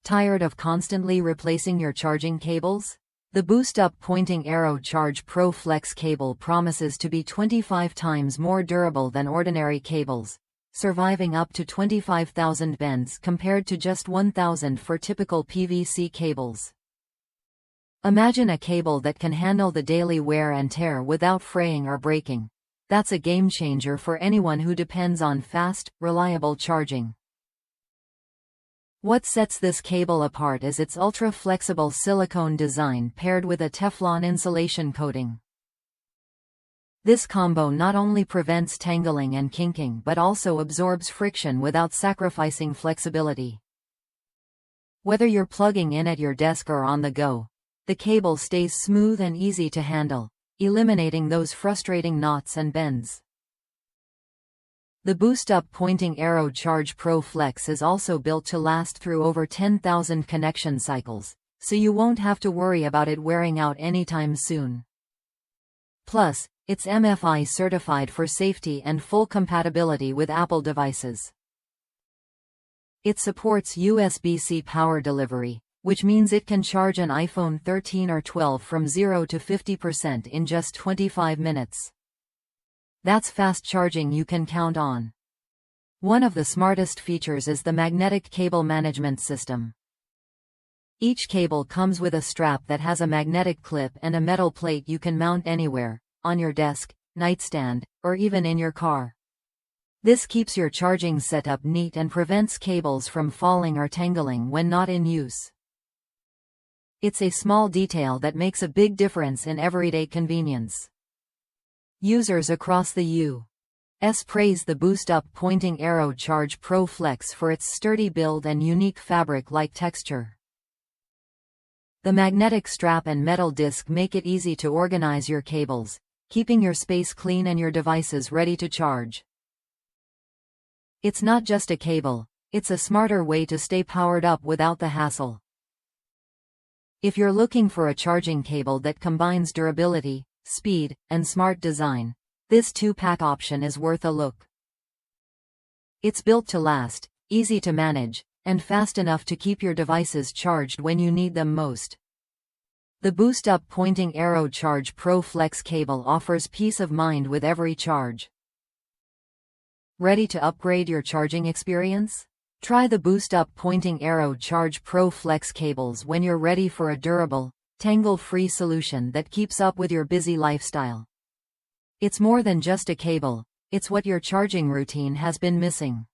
Tired of constantly replacing your charging cables? The Boost Up Pointing Arrow Charge Pro Flex cable promises to be 25 times more durable than ordinary cables, surviving up to 25,000 bends compared to just 1,000 for typical PVC cables. Imagine a cable that can handle the daily wear and tear without fraying or breaking. That's a game changer for anyone who depends on fast, reliable charging. What sets this cable apart is its ultra-flexible silicone design paired with a Teflon insulation coating. This combo not only prevents tangling and kinking but also absorbs friction without sacrificing flexibility. Whether you're plugging in at your desk or on the go, the cable stays smooth and easy to handle, eliminating those frustrating knots and bends. The Boost Up Pointing Arrow Charge Pro Flex is also built to last through over 10,000 connection cycles, so you won't have to worry about it wearing out anytime soon. Plus, it's MFI certified for safety and full compatibility with Apple devices. It supports USB-C power delivery, which means it can charge an iPhone 13 or 12 from 0 to 50% in just 25 minutes. That's fast charging you can count on. One of the smartest features is the magnetic cable management system. Each cable comes with a strap that has a magnetic clip and a metal plate you can mount anywhere, on your desk, nightstand, or even in your car. This keeps your charging setup neat and prevents cables from falling or tangling when not in use. It's a small detail that makes a big difference in everyday convenience. Users across the U.S. praise the Boost Up Pointing Arrow Charge Pro Flex for its sturdy build and unique fabric-like texture. The magnetic strap and metal disc make it easy to organize your cables, keeping your space clean and your devices ready to charge. It's not just a cable, it's a smarter way to stay powered up without the hassle. If you're looking for a charging cable that combines durability, speed, and smart design, this 2-pack option is worth a look. It's built to last, easy to manage, and fast enough to keep your devices charged when you need them most. The Boost Up Pointing Arrow Charge Pro Flex cable offers peace of mind with every charge. Ready to upgrade your charging experience? Try the Boost Up Pointing Arrow Charge Pro Flex cables when you're ready for a durable, tangle-free solution that keeps up with your busy lifestyle. It's more than just a cable, it's what your charging routine has been missing.